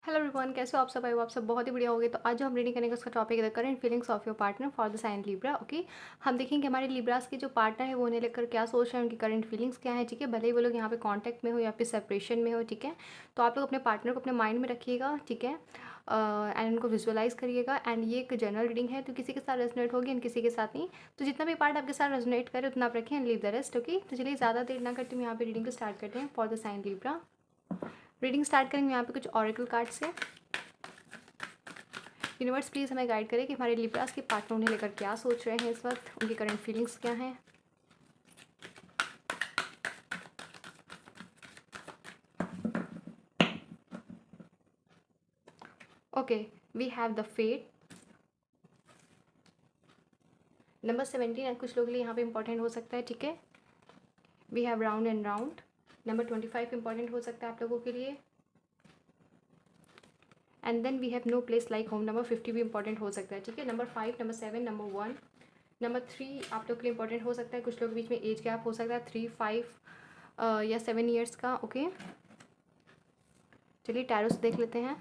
Hello everyone, कैसे हो आप सब? आई हो आप सब बहुत ही बढ़िया होगे। तो आज जो हम रीडिंग करेंगे उसका टॉपिक है the current feelings of your partner for the sign Libra. Okay, हम देखेंगे हमारे लिब्रास के जो पार्टनर है वो उन्हें लेकर क्या सोच रहे हैं, उनकी करंट फीलिंग्स क्या है। ठीक है, भले ही वो लोग यहाँ पे कांटेक्ट में हो या फिर सेपरेशन में हो। ठीक है, तो आप लोग अपने पार्टनर को अपने माइंड में रखिएगा। ठीक है, एंड उनको विजुअलाइज करिएगा। एंड ये एक जनरल रीडिंग है, तो किसी के साथ रेजोनेट होगी एंड किसी के साथ नहीं। तो जितना भी पार्ट आपके साथ रेजोनेट करे उतना आप रखें and leave the rest. Okay, तो चलिए ज़्यादा देर ना करते हुए यहाँ पे रीडिंग को स्टार्ट करते हैं for the sign Libra. Reading start करेंगे यहाँ पे कुछ ऑरेकल कार्ड से। यूनिवर्स प्लीज़ हमें गाइड करें कि हमारे लिब्रास के पार्टनर उन्हें लेकर क्या सोच रहे हैं इस वक्त, उनकी करंट फीलिंग्स क्या हैं। Okay, we have the fate. Number 17 कुछ लोगों के लिए यहाँ पे इंपॉर्टेंट हो सकता है। ठीक है, we have round and round. Number 25 important हो सकता है आप लोगों के लिए। And then we have no place like home. Number 50 भी इंपॉर्टेंट हो सकता है। ठीक है, नंबर 5, नंबर 7, नंबर 1, नंबर 3 आप लोग के लिए इंपॉर्टेंट हो सकता है। कुछ लोग के बीच में एज गैप हो सकता है 3, 5 या 7 ईयर्स का। ओके, चलिए टैरो से देख लेते हैं।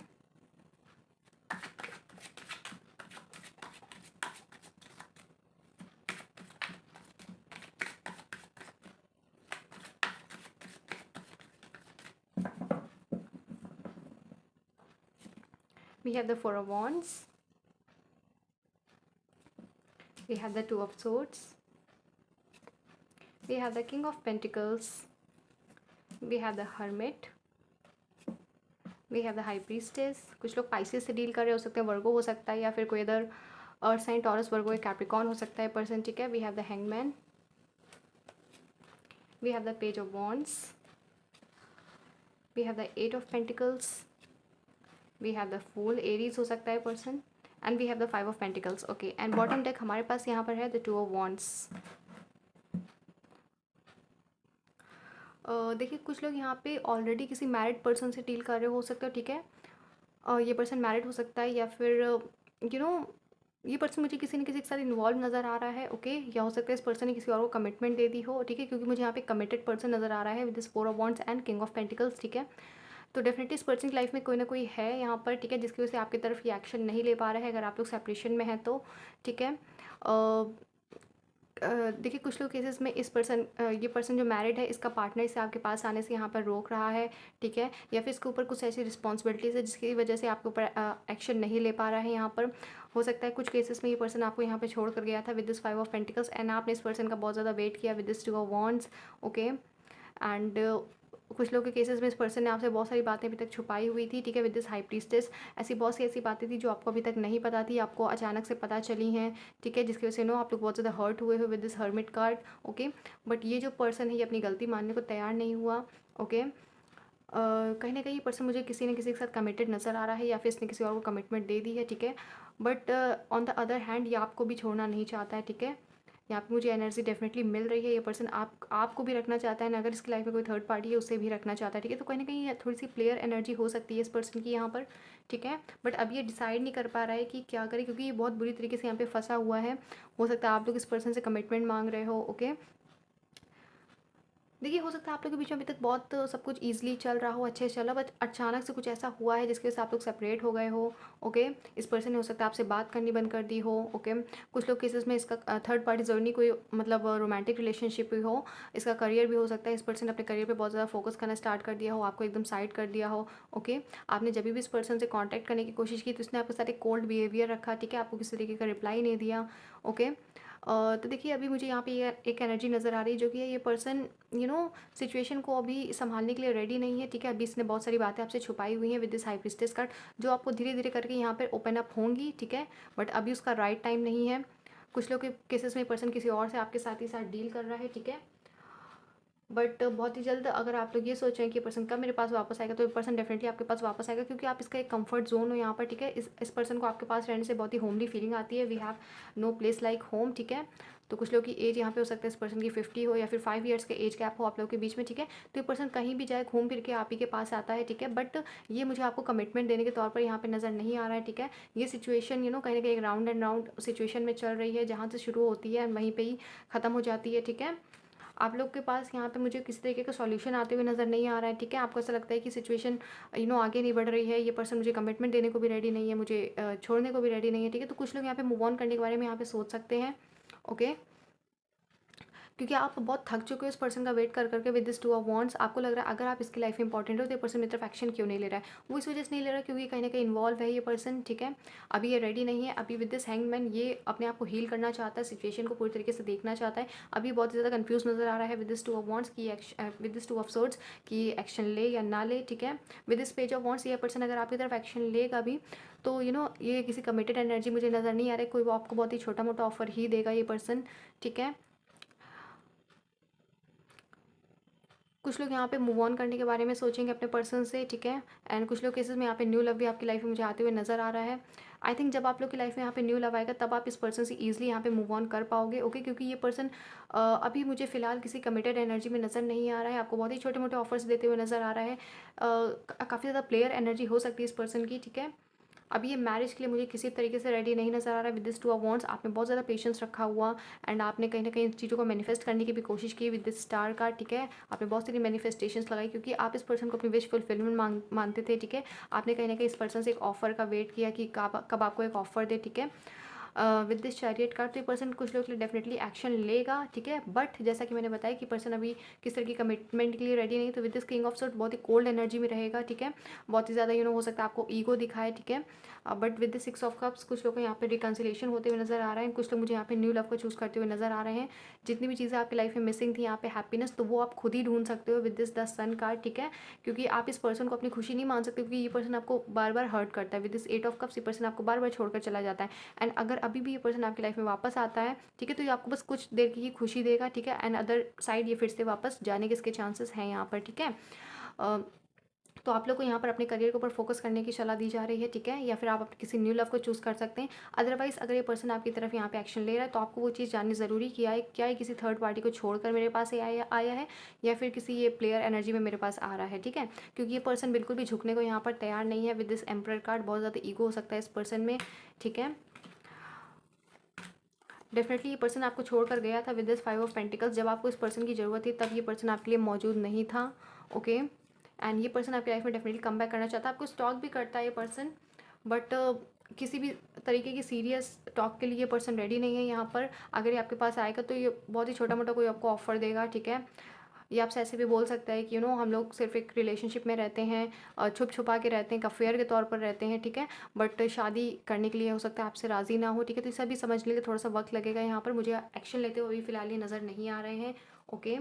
We have the Four of Wands. We have the Two of Swords. We have the King of Pentacles. We have the Hermit. We have the High Priestess. कुछ लोग पाइसेस से deal कर रहे हो सकते हैं, वर्गो हो सकता है या फिर कोई अदर अर्थ साइन, टॉरस, वर्गो या कैप्रिकॉर्न हो सकता है पर्सन। ठीक है, We have the Hangman. We have the Page of Wands. We have the Eight of Pentacles. We have the Fool, Aries हो सकता है person. And we have the 5 of pentacles. Okay, and bottom deck हमारे पास यहाँ पर है the 2 of wands. देखिए कुछ लोग यहाँ पे ऑलरेडी किसी मैरिड पर्सन से डील कर रहे हो सकते हो। ठीक है, ये पर्सन मैरिड हो सकता है या फिर ये पर्सन मुझे किसी न किसी के साथ इन्वॉल्व नज़र आ रहा है। ओके, या हो सकता है इस पर्सन ने किसी और को कमिटमेंट दे दी हो। ठीक है, क्योंकि मुझे यहाँ पे कमिटेड पर्सन नज़र आ रहा है with this 4 of wands and king of pentacles. ठीक है, तो डेफिनेटली इस पर्सन की लाइफ में कोई ना कोई है यहाँ पर। ठीक है, जिसकी वजह से आपकी तरफ ये एक्शन नहीं ले पा रहा है, अगर आप लोग सेपरेशन में हैं तो। ठीक है, देखिए कुछ लोग केसेस में ये पर्सन जो मैरिड है इसका पार्टनर इसे आपके पास आने से यहाँ पर रोक रहा है। ठीक है, या फिर इसके ऊपर कुछ ऐसी रिस्पॉन्सिबिलिटीज़ है जिसकी वजह से आपके ऊपर एक्शन नहीं ले पा रहा है यहाँ पर। हो सकता है कुछ केसेस में ये पर्सन आपको यहाँ पे छोड़ कर गया था with this 5 of pentacles and आपने इस पर्सन का बहुत ज़्यादा वेट किया with this 2 of wands. Okay, and कुछ लोगों के केसेस में इस पर्सन ने आपसे बहुत सारी बातें अभी तक छुपाई हुई थी। ठीक है, विद दिस हाई प्रीस्टेस ऐसी बहुत सी ऐसी बातें थी जो आपको अभी तक नहीं पता थी, आपको अचानक से पता चली हैं। ठीक है, जिसकी वजह से आप लोग बहुत ज़्यादा हर्ट हुए हो with this hermit card. Okay, but ये जो पर्सन है ये अपनी गलती मानने को तैयार नहीं हुआ। ओके, कहीं ना कहीं ये पर्सन मुझे किसी न किसी के साथ कमिटेड नज़र आ रहा है या फिर इसने किसी और को कमिटमेंट दे दी है। ठीक है, but on the other hand ये आपको भी छोड़ना नहीं चाहता है। ठीक है, यहाँ पे मुझे एनर्जी डेफिनेटली मिल रही है। ये पर्सन आपको भी रखना चाहता है ना, अगर इसकी लाइफ में कोई थर्ड पार्टी है उसे भी रखना चाहता है। ठीक है, तो कहीं ना कहीं थोड़ी सी प्लेयर एनर्जी हो सकती है इस पर्सन की यहाँ पर। ठीक है, बट अब ये डिसाइड नहीं कर पा रहा है कि क्या करे, क्योंकि ये बहुत बुरी तरीके से यहाँ पे फंसा हुआ है। हो सकता है आप लोग इस पर्सन से कमिटमेंट मांग रहे हो। ओके, देखिए हो सकता है आप लोगों के बीच में अभी तक बहुत सब कुछ ईजिली चल रहा हो, अच्छे से चला, बट अचानक से कुछ ऐसा हुआ है जिसकी वजह से आप लोग सेपरेट हो गए हो। ओके, इस पर्सन ने हो सकता है आपसे बात करनी बंद कर दी हो। ओके, कुछ लोग केसेस में इसका थर्ड पार्टी जर्नी कोई मतलब रोमांटिक रिलेशनशिप भी हो, इसका करियर भी हो सकता है। इस पर्सन ने अपने करियर पर बहुत ज़्यादा फोकस करना स्टार्ट कर दिया हो, आपको एकदम साइड कर दिया हो। ओके, आपने जब भी इस पर्सन से कॉन्टैक्ट करने की कोशिश की तो इसने आपके साथ एक कोल्ड बिहेवियर रखा। ठीक है, आपको किसी तरीके का रिप्लाई नहीं दिया। ओके, तो देखिए अभी मुझे यहाँ पे ये एक एनर्जी नज़र आ रही है जो कि है ये पर्सन सिचुएशन को अभी संभालने के लिए रेडी नहीं है। ठीक है, अभी इसने बहुत सारी बातें आपसे छुपाई हुई हैं with this high priestess card, जो आपको धीरे धीरे करके यहाँ पर ओपन अप होंगी। ठीक है, बट अभी उसका राइट टाइम नहीं है। कुछ लोग के केसेस में पर्सन किसी और से आपके साथ ही साथ डील कर रहा है। ठीक है, बट बहुत ही जल्द अगर आप लोग ये सोच रहे हैं कि पर्सन कब मेरे पास वापस आएगा, तो ये पर्सन डेफिनेटली आपके पास वापस आएगा, क्योंकि आप इसका एक कंफर्ट जोन हो यहाँ पर। ठीक है, इस पर्सन को आपके पास रहने से बहुत ही होमली फीलिंग आती है। We have no place like home. ठीक है, तो कुछ लोग की एज यहाँ पे हो सकता है इस पर्सन की 50 हो या फिर 5 ईयर्स के एज गैप हो आप लोगों के बीच में। ठीक है, तो ये पर्सन कहीं भी जाए घूम फिर के आप ही के पास आता है। ठीक है, बट ये मुझे आपको कमिटमेंट देने के तौर पर यहाँ पे नज़र नहीं आ रहा है। ठीक है, ये सिचुएशन कहीं ना कहीं एक राउंड एंड राउंड सिचुएशन में चल रही है, जहाँ से शुरू होती है वहीं पर ही ख़त्म हो जाती है। ठीक है, आप लोग के पास यहाँ पे मुझे किसी तरीके का सॉल्यूशन आते हुए नज़र नहीं आ रहा है, ठीक है। आपको ऐसा लगता है कि सिचुएशन आगे नहीं बढ़ रही है, ये पर्सन मुझे कमिटमेंट देने को भी रेडी नहीं है, मुझे छोड़ने को भी रेडी नहीं है, ठीक है। तो कुछ लोग यहाँ पे मूव ऑन करने के बारे में यहाँ पे सोच सकते हैं, ओके। क्योंकि आप बहुत थक चुके हो इस पर्सन का वेट कर करके with this two of wands. आपको लग रहा है अगर आप इसकी लाइफ में इंपॉर्टेंट हो तो ये पर्सन मेरी तरफ एक्शन क्यों नहीं ले रहा है। वो इस वजह से नहीं ले रहा है क्योंकि कहीं ना कहीं इन्वॉल्व है ये पर्सन, ठीक है। अभी ये रेडी नहीं है। अभी विद दिस हैंगमैन ये अपने आप को हील करना चाहता है, सिचुएशन को पूरी तरीके से देखना चाहता है। अभी बहुत ज़्यादा कंफ्यूज नजर आ रहा है with this two of wands की with this two of swords की एक्शन ले या ना ले, ठीक है। With this page of wands ये पर्सन अगर आपकी तरफ एक्शन लेगा भी तो ये किसी कमिटेड एनर्जी मुझे नज़र नहीं आ रहा है। कोई वो आपको बहुत ही छोटा मोटा ऑफर ही देगा ये पर्सन, ठीक है। कुछ लोग यहाँ पे मूव ऑन करने के बारे में सोचेंगे अपने पर्सन से, ठीक है। एंड कुछ लोग केसेस में यहाँ पे न्यू लव भी आपकी लाइफ में मुझे आते हुए नजर आ रहा है। आई थिंक जब आप लोग की लाइफ में यहाँ पे न्यू लव आएगा तब आप इस पर्सन से ईजिली यहाँ पे मूव ऑन कर पाओगे, ओके। क्योंकि ये पर्सन अभी मुझे फिलहाल किसी कमिटेड एनर्जी में नज़र नहीं आ रहा है। आपको बहुत ही छोटे मोटे ऑफर्स देते हुए नज़र आ रहा है। काफ़ी ज़्यादा प्लेयर एनर्जी हो सकती है इस पर्सन की, ठीक है। अभी ये मैरिज के लिए मुझे किसी तरीके से रेडी नहीं नज़र आ रहा है with this two of wands. आपने बहुत ज़्यादा पेशेंस रखा हुआ एंड आपने कहीं ना कहीं चीज़ों को मैनिफेस्ट करने की भी कोशिश की विद दिस स्टार कार्ड, ठीक है। आपने बहुत सारी मैनिफेस्टेशंस लगाई क्योंकि आप इस पर्सन को अपनी विश फुलफिलमेंट मानते थे, ठीक है। आपने कहीं ना कहीं इस पर्सन से एक ऑफर का वेट किया कि कब आपको एक ऑफर दे, ठीक है। विद दिस चैरियट कार्ड तो ये पर्सन कुछ लोग के लिए डेफिनेटली एक्शन लेगा, ठीक है। बट जैसा कि मैंने बताया कि पर्सन अभी किस तरह की कमिटमेंट के लिए रेडी नहीं, तो with this king of sword बहुत ही कोल्ड एनर्जी में रहेगा, ठीक है। बहुत ही ज़्यादा हो सकता है आपको ईगो दिखाए, ठीक है। But with the six of cups कुछ लोग को यहाँ पे रिकन्सिलेशन होते हुए नजर आ रहे हैं। कुछ लोग मुझे यहाँ पे न्यू लव को चूज़ करते हुए नजर आ रहे हैं। जितनी भी चीज़ें आपकी लाइफ में मिसिंग थी यहाँ पे हैप्पीनेस, तो वो आप खुद ही ढूंढ सकते हो with this the sun card, ठीक है। क्योंकि आप इस पर्सन को अपनी खुशी नहीं मान सकते क्योंकि ये पर्सन आपको बार बार हर्ट करता है। With this eight of cups ये पर्सन आपको बार बार छोड़कर चला जाता है। एंड अगर अभी भी ये पर्सन आपकी लाइफ में वापस आता है, ठीक है, तो ये आपको बस कुछ देर की ही खुशी देगा, ठीक है। एंड अदर साइड ये फिर से वापस जाने के इसके चांसेस हैं यहाँ पर, ठीक है। तो आप लोग को यहाँ पर अपने करियर के ऊपर फोकस करने की सलाह दी जा रही है, ठीक है। या फिर आप किसी न्यू लव को चूज़ कर सकते हैं। अदरवाइज अगर ये पर्सन आपकी तरफ यहाँ पे एक्शन ले रहा है तो आपको वो चीज़ जाननी ज़रूरी क्या है किसी थर्ड पार्टी को छोड़कर मेरे पास आया है या फिर किसी ये प्लेयर एनर्जी में मेरे पास आ रहा है, ठीक है। क्योंकि ये पर्सन बिल्कुल भी झुकने को यहाँ पर तैयार नहीं है। विद दिस एम्परर कार्ड बहुत ज़्यादा ईगो हो सकता है इस पर्सन में, ठीक है। डेफिनेटली ये पर्सन आपको छोड़कर गया था with this five of pentacles. जब आपको इस पर्सन की ज़रूरत थी तब ये पर्सन आपके लिए मौजूद नहीं था, ओके। एंड ये पर्सन आपकी लाइफ में डेफिनेटली कम बैक करना चाहता है। आपको स्टॉक भी करता है ये पर्सन, बट किसी भी तरीके की सीरियस टॉक के लिए ये पर्सन रेडी नहीं है यहाँ पर। अगर ये आपके पास आएगा तो ये बहुत ही छोटा मोटा कोई आपको ऑफर देगा, ठीक है। ये आपसे ऐसे भी बोल सकता है कि हम लोग सिर्फ एक रिलेशनशिप में रहते हैं, छुप छुपा के रहते हैं, एक अफेयर के तौर पर रहते हैं, ठीक है। बट शादी करने के लिए हो सकता है आपसे राज़ी ना हो, ठीक है। तो इसे भी समझ लेंगे, थोड़ा सा वक्त लगेगा यहाँ पर। मुझे एक्शन लेते हुए अभी फिलहाल ये नज़र नहीं आ रहे हैं, ओके।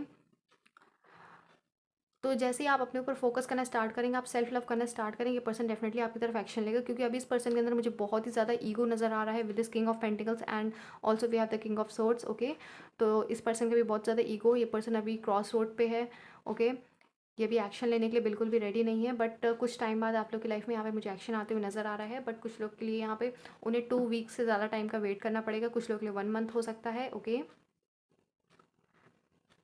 तो जैसे ही आप अपने ऊपर फोकस करना स्टार्ट करेंगे, आप सेल्फ लव करना स्टार्ट करेंगे, ये पर्सन डेफिनेटली आपकी तरफ एक्शन लेगा। क्योंकि अभी इस पर्सन के अंदर मुझे बहुत ही ज़्यादा ईगो नज़र आ रहा है with this king of pentacles and also we have the king of swords, okay. तो इस पर्सन का भी बहुत ज़्यादा ईगो, ये पर्सन अभी क्रॉस रोड पे है, ओके। ये भी एक्शन लेने के लिए बिल्कुल भी रेडी नहीं है। बट कुछ टाइम बाद आप लोग की लाइफ में यहाँ पे मुझे एक्शन आते हुए नज़र आ रहा है। बट कुछ लोग के लिए यहाँ पे उन्हें 2 वीक से ज़्यादा टाइम का वेट करना पड़ेगा, कुछ लोग के लिए 1 मंथ हो सकता है, ओके।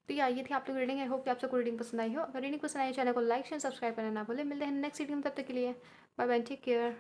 तो ये थी आप लोग रीडिंग। आई होप कि आप सबको रीडिंग पसंद आई हो। अगर रीडिंग पसंद आई चैनल को लाइक शेयर सब्सक्राइब करना ना भूलें। मिलते हैं नेक्स्ट वीडियो में, तब तक के लिए बाय बाय, टेक केयर।